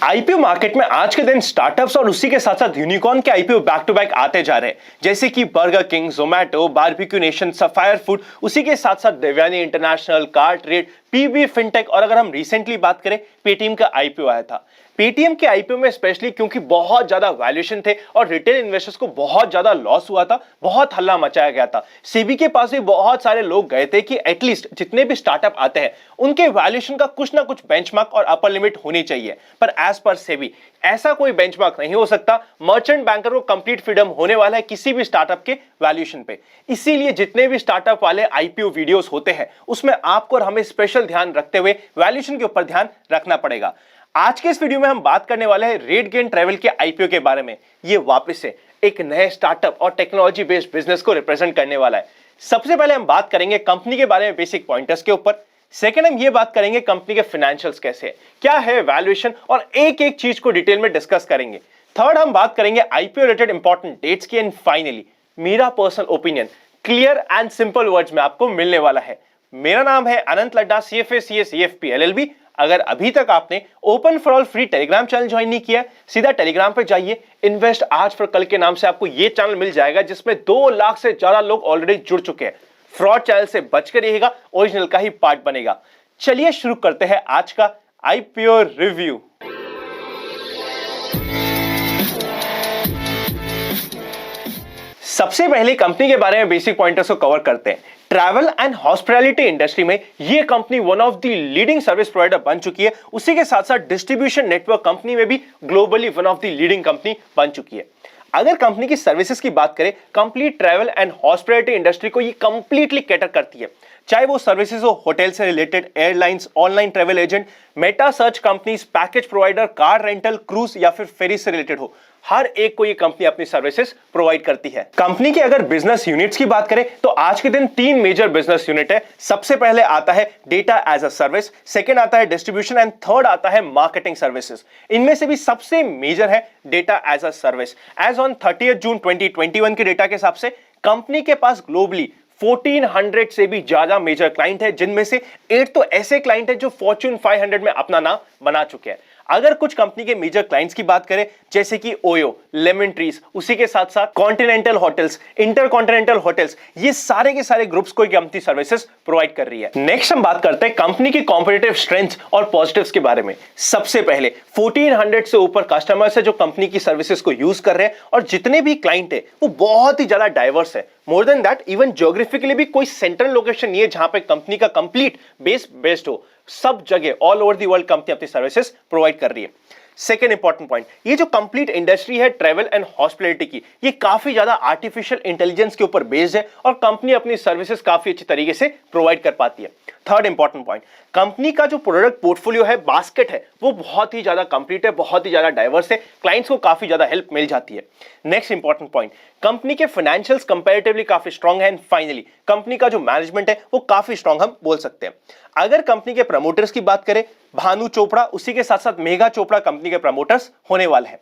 IPO market में आज के दिन स्टार्टअप्स और उसी के साथ साथ यूनिकॉर्न के आईपीओ बैक टू बैक आते जा रहे हैं, जैसे कि burger king, Zomato, Barbeque Nation, sapphire food, उसी के साथ साथ देवयानी इंटरनेशनल, कार्टरेट, पीबी फिनटेक और अगर हम रिसेंटली बात करें पेटीएम का आईपीओ आया था। पेटीएम के आईपीओ में स्पेशली क्योंकि बहुत ज्यादा वैल्यूएशन थे और रिटेल इन्वेस्टर्स को बहुत ज्यादा लॉस हुआ था, बहुत हल्ला मचाया गया था। सेबी के पास भी बहुत सारे लोग गए थे कि एटलीस्ट जितने भी स्टार्टअप आते हैं उनके वैल्यूएशन का कुछ ना कुछ बेंचमार्क और अपर लिमिट होनी चाहिए, पर एज पर सेबी ऐसा कोई बेंचमार्क नहीं हो सकता। मर्चेंट बैंकर को कंप्लीट फ्रीडम होने वाला है किसी भी स्टार्टअप के वैल्यूएशन पे। इसीलिए जितने भी स्टार्टअप वाले आईपीओ वीडियोस होते हैं उसमें आपको और हमें स्पेशल ध्यान रखते हुए वैल्यूएशन के ऊपर ध्यान रखना पड़ेगा। आज के इस वीडियो में हम बात करने वाले हैं रेटगेन ट्रैवल के आईपीओ के बारे में। ये वापस से एक नए स्टार्टअप और टेक्नोलॉजी बेस्ड बिजनेस को रिप्रेजेंट करने वाला है। सबसे पहले हम बात करेंगे कंपनी के बारे में बेसिक पॉइंटर्स के ऊपर। सेकंड हम ये बात करेंगे कंपनी के फाइनेंशियल्स कैसे है, क्या है वैल्यूएशन, और एक एक चीज को डिटेल में डिस्कस करेंगे। थर्ड हम बात करेंगे आईपीओ रिलेटेड इंपॉर्टेंट डेट्स की। एंड फाइनली मेरा personal opinion clear and simple words में आपको मिलने वाला है। मेरा नाम है अनंत Ladda, CFA CA CFP LLB। अगर अभी तक आपने open for all free Telegram channel join नहीं किया, सीधा टेलीग्राम पे जाइए। इन्वेस्ट आज फॉर कल के नाम से आपको ये चैनल मिल जाएगा जिसमें 2 लाख से ज्यादा लोग ऑलरेडी जुड़ चुके हैं। फ्रॉड चैनल से बच कर रहिएगा, ओरिजिनल का ही पार्ट बनेगा। चलिए शुरू करते हैं आज का आईपीओ रिव्यू। सबसे पहले कंपनी के बारे में बेसिक पॉइंटर्स को कवर करते हैं। ट्रैवल एंड हॉस्पिटैलिटी इंडस्ट्री में ये company one of the leading service provider बन चुकी है। उसी के साथ साथ डिस्ट्रीब्यूशन नेटवर्क कंपनी में भी globally one of the leading company बन चुकी है। अगर कंपनी की सर्विसेज की बात करें, complete travel and hospitality industry को ये कंप्लीटली कैटर करती है। चाहे वो सर्विसेज हो होटल से related, airlines, online travel agent, Meta search companies, package provider, car rental, cruise या फिर फेरी से रिलेटेड हो, हर एक को ये कंपनी अपनी सर्विसेज प्रोवाइड करती है। कंपनी के अगर बिजनेस यूनिट्स की बात करें तो आज के दिन 3 मेजर बिजनेस यूनिट है। सबसे पहले आता है data as a service, second आता है डिस्ट्रीब्यूशन एंड थर्ड आता है मार्केटिंग सर्विसेज। इनमें से भी सबसे मेजर है data as a service. As on 30 June 2021 के डेटा के हिसाब से कंपनी के पास ग्लोबली 1400 से भी ज्यादा मेजर क्लाइंट है, जिनमें से 8 तो ऐसे क्लाइंट है जो फॉर्च्यून 500 में अपना नाम बना चुके हैं। अगर कुछ कंपनी के मेजर क्लाइंट्स की बात करें, जैसे कि ओयो, लेमन ट्रीज, उसी के साथ साथ कॉन्टिनेंटल होटल्स, इंटरकॉन्टिनेंटल होटल्स, ये सारे के सारे ग्रुप्स को कंपनी सर्विसेज प्रोवाइड कर रही है। नेक्स्ट हम बात करते हैं कंपनी की कॉम्पिटिटिव स्ट्रेंथ और पॉजिटिव्स के बारे में। सबसे पहले 1400 से ऊपर कस्टमर्स है जो कंपनी की सर्विसेज को यूज कर रहे हैं, और जितने भी क्लाइंट है वो बहुत ही ज्यादा डाइवर्स है। More than that, even geographically भी कोई सेंट्रल लोकेशन नहीं है जहां पे कंपनी का कंप्लीट बेस बेस्ड हो। सब जगह all over the world company अपनी सर्विसेज प्रोवाइड कर रही है। सेकेंड इंपॉर्टेंट पॉइंट, ये जो कंप्लीट इंडस्ट्री है ट्रैवल एंड हॉस्पिटैलिटी की, ये काफी ज्यादा आर्टिफिशियल इंटेलिजेंस के ऊपर बेस्ड है और कंपनी अपनी सर्विसेज काफी अच्छी तरीके से प्रोवाइड कर पाती है। थर्ड इंपॉर्टेंट पॉइंट, कंपनी का जो प्रोडक्ट पोर्टफोलियो है, बास्केट है, वो बहुत ही ज्यादा कंप्लीट है, बहुत ही ज्यादा डाइवर्स है, क्लाइंट्स को काफी ज्यादा हेल्प मिल जाती है। नेक्स्ट इंपॉर्टेंट पॉइंट, कंपनी के फाइनेंशियल्स कंपैरेटिवली काफी स्ट्रांग है। एंड फाइनली कंपनी का जो मैनेजमेंट है वो काफी स्ट्रांग हम बोल सकते हैं। अगर कंपनी के प्रमोटर्स की बात करें, भानु चोपड़ा, उसी के साथ साथ मेघा चोपड़ा कंपनी के प्रमोटर्स होने वाले हैं।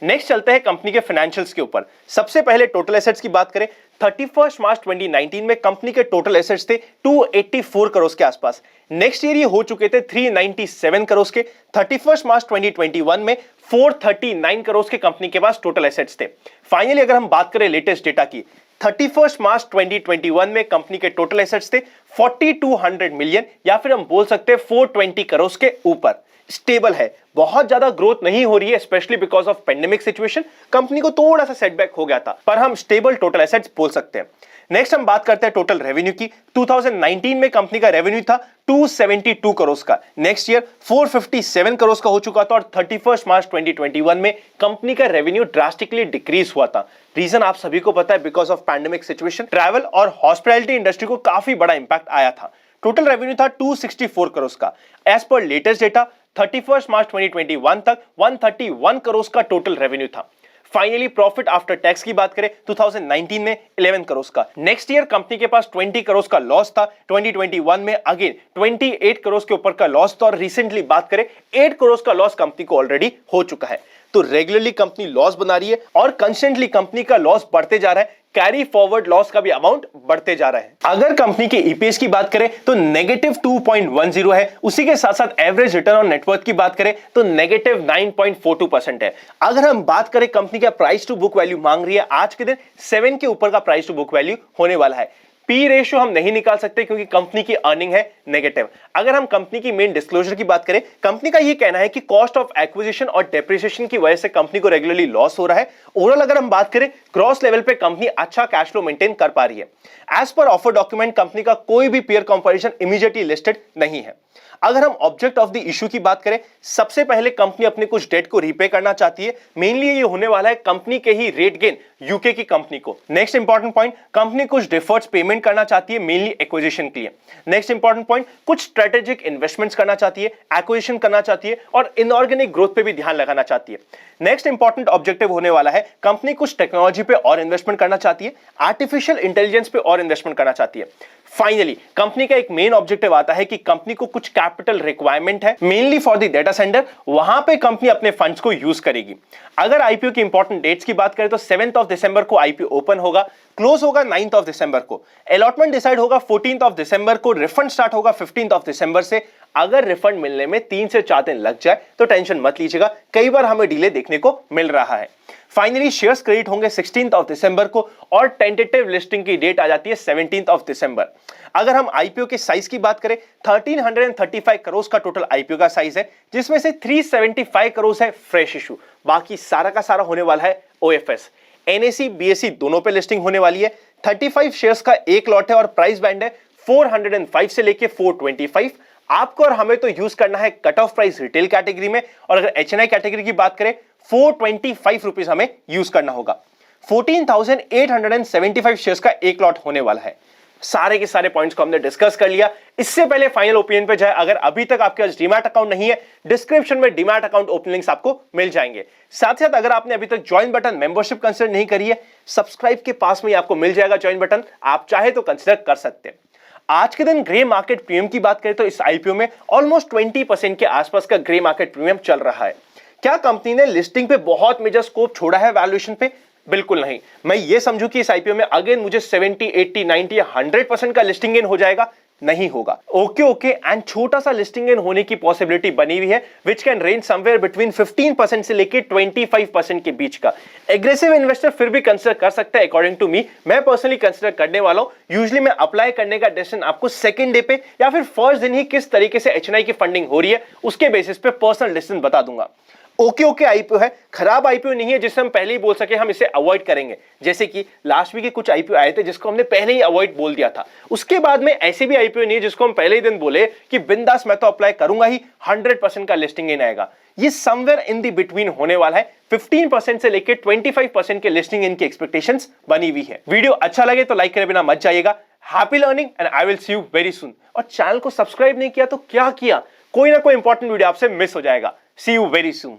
नेक्स्ट चलते हैं कंपनी के फाइनेंशियल्स के ऊपर। सबसे पहले टोटल एसेट्स की बात करें, 31 मार्च 2019 में कंपनी के टोटल एसेट्स थे 284 करोड़ के आसपास। नेक्स्ट ईयर ये हो चुके थे 397 करोड़ के। 31 मार्च 2021 में 439 करोड़ के कंपनी के पास टोटल एसेट्स थे। फाइनली अगर हम बात करें लेटेस्ट डेटा की, 31 मार्च 2021 में कंपनी के टोटल एसेट्स थे 4200 मिलियन, या फिर हम बोल सकते हैं 420 करोड़ के ऊपर। स्टेबल है, बहुत ज्यादा ग्रोथ नहीं हो रही है, specially because of pandemic situation. Company को थोड़ा सा सेटबैक हो गया था, पर हम स्टेबल टोटल एसेट्स बोल सकते हैं। नेक्स्ट हम बात करते हैं टोटल रेवेन्यू की। 2019 में कंपनी का रेवेन्यू था 272 करोड़ का। नेक्स्ट ईयर 457 करोड़ का हो चुका था, और 31 मार्च 2021 में कंपनी का रेवेन्यू ड्रास्टिकली डिक्रीज हुआ था। रीजन आप सभी को पता है, because of pandemic situation travel और हॉस्पिटैलिटी इंडस्ट्री को काफी बड़ा इंपैक्ट आया था। टोटल रेवेन्यू था 264 करोड़ का। एज पर लेटेस्ट डेटा 31 मार्च 2021 तक 131 करोड़ का टोटल रेवेन्यू था। फाइनली प्रॉफिट आफ्टर टैक्स की बात करें 2019 में 11 करोड़ का। नेक्स्ट ईयर कंपनी के पास 20 करोड़ का लॉस था। 2021 में अगेन 28 करोड़ के ऊपर का लॉस था, और रिसेंटली बात करें 8 करोड़ का लॉस कंपनी को ऑलरेडी हो चुका है। तो रेगुलरली कंपनी लॉस बना रही है और कंस्टेंटली कंपनी का लॉस बढ़ते जा रहा है। कैरी फॉरवर्ड लॉस का भी अमाउंट बढ़ते जा रहा है। अगर कंपनी के ईपीएस की बात करें तो -2.10 है। उसी के साथ साथ एवरेज रिटर्न ऑन नेटवर्थ की बात करें तो -9.42% है। अगर हम बात करें कंपनी का प्राइस टू बुक वैल्यू मांग रही है आज के दिन 7 के ऊपर का प्राइस टू बुक वैल्यू होने वाला है। पी रेशियो हम नहीं निकाल सकते क्योंकि कंपनी की अर्निंग है नेगेटिव। अगर हम कंपनी की मेन डिस्क्लोजर की बात करें, कंपनी का यह कहना है कि कॉस्ट ऑफ एक्विजिशन और डेप्रिसिएशन की वजह से कंपनी को रेगुलरली लॉस हो रहा है। ओवरऑल अगर हम बात करें ग्रॉस लेवल पे कंपनी अच्छा कैश फ्लो मेंटेन कर पा रही है। As per offer document company का कोई भी पीयर कंपैरिजन इमीडिएटली लिस्टेड नहीं है। अगर हम ऑब्जेक्ट ऑफ द इशू की बात करें, सबसे पहले कंपनी अपने कुछ डेट को रीपे करना चाहती है। मेनली ये होने वाला है कंपनी के ही रेट गेन यूके की कंपनी को। नेक्स्ट इंपॉर्टेंट पॉइंट, कंपनी कुछ डिफर्ड पेमेंट करना चाहती है मेनली एक्विजिशन के लिए। नेक्स्ट इंपॉर्टेंट पॉइंट, कुछ स्ट्रेटेजिक इन्वेस्टमेंट्स करना चाहती है, एक्विजिशन करना चाहती है और इनऑर्गेनिक ग्रोथ पे भी ध्यान लगाना चाहती है। नेक्स्ट इंपॉर्टेंट ऑब्जेक्टिव होने वाला है कंपनी कुछ टेक्नोलॉजी पे और इन्वेस्टमेंट करना चाहती है, आर्टिफिशियल इंटेलिजेंस पे और इन्वेस्टमेंट करना चाहती है। फाइनली कंपनी का एक मेन ऑब्जेक्टिव आता है कि कंपनी को कुछ कैपिटल रिक्वायरमेंट है mainly for the data centre, वहां पे कंपनी अपने फंड्स को यूज करेगी। अगर आईपीओ की इंपॉर्टेंट डेट्स की बात करें तो 7 दिसंबर को आईपीओ ओपन होगा, क्लोज होगा 9 दिसंबर को, अलॉटमेंट डिसाइड होगा 14 दिसंबर को, रिफंड स्टार्ट होगा 15 दिसंबर से। अगर रिफंड मिलने में 3 से 4 दिन लग जाए तो टेंशन मत लीजिएगा, कई बार हमें डिले देखने को मिल रहा है। फाइनली शेयर्स क्रेडिट होंगे 16 दिसंबर को और टेंटेटिव लिस्टिंग की डेट आ जाती है 17 दिसंबर। अगर हम आईपीओ के साइज की बात करें 1335 करोड़ का टोटल आईपीओ का साइज है, जिसमें से 375 करोड़ है फ्रेश इशू, बाकी सारा का सारा होने वाला है ओएफएस। एनएसई बीएसई दोनों पे लिस्टिंग होने वाली है। 35 शेयर्स का एक लॉट है और प्राइस बैंड है 405 से लेके 425। आपको और हमें तो यूज करना है cut off price retail category में, और अगर एचएनआई कैटेगरी की बात करें 425 रुपीस हमें यूज करना होगा। 14,875 शेयर्स का एक लॉट होने वाला है। सारे के सारे पॉइंट्स को हमने डिस्कस कर लिया। इससे पहले फाइनल ओपिनियन पे जाए, अगर अभी तक आपके पास डीमैट अकाउंट नहीं है, डिस्क्रिप्शन में डीमैट अकाउंट ओपन लिंक्स आपको मिल जाएंगे। साथ ही साथ अगर आपने अभी तक ज्वाइन बटन मेंबरशिप कंसीडर नहीं करी है, सब्सक्राइब के पास में ही आपको मिल जाएगा ज्वाइन बटन, आप चाहे तो कंसीडर कर सकते हैं। आज के दिन ग्रे मार्केट प्रीमियम की बात करें तो इस आईपीओ में ऑलमोस्ट 20% के आसपास का ग्रे मार्केट प्रीमियम चल रहा है। क्या कंपनी ने लिस्टिंग पे बहुत मेजर स्कोप छोड़ा है वैल्यूएशन पे? बिल्कुल नहीं। मैं ये समझू कि इस आईपीओ में अगेन मुझे 70, 80, 90 या 100% का लिस्टिंग गेन हो जाएगा, नहीं होगा। ओके एंड छोटा सा लिस्टिंग गेन होने की पॉसिबिलिटी बनी हुई है, which can range somewhere between 15% से लेके 25% के बीच का। एग्रेसिव इन्वेस्टर फिर भी कंसीडर कर सकता है अकॉर्डिंग टू मी। मैं पर्सनली कंसीडर करने वाला हूं। यूजुअली मैं अप्लाई करने का डिसीजन आपको सेकंड डे पे या फिर फर्स्ट दिन ही किस तरीके से एचएनआई की फंडिंग हो रही है उसके बेसिस पे पर्सनल डिसीजन बता दूंगा। ओके आईपीओ है, खराब आईपीओ नहीं है जिससे हम पहले ही बोल सके हम इसे अवॉइड करेंगे। जैसे कि लास्ट वीक के कुछ आईपीओ आए थे जिसको हमने पहले ही अवॉइड बोल दिया था। उसके बाद में ऐसे भी आईपीओ नहीं है जिसको हम पहले ही दिन बोले कि बिंदास मैं तो अप्लाई करूंगा ही, 100% का लिस्टिंग गेन आएगा। ये समवेयर इन द बिटवीन होने वाला है। 15% से लेकर 25% के लिस्टिंग गेन की एक्सपेक्टेशंस बनी हुई है। वीडियो अच्छा लगे तो लाइक करे बिना मत जाइएगा। Happy learning and I will see you very soon. और चैनल को सब्सक्राइब नहीं किया तो क्या किया, कोई ना कोई इंपॉर्टेंट वीडियो आपसे मिस हो जाएगा। सी यू वेरी सून।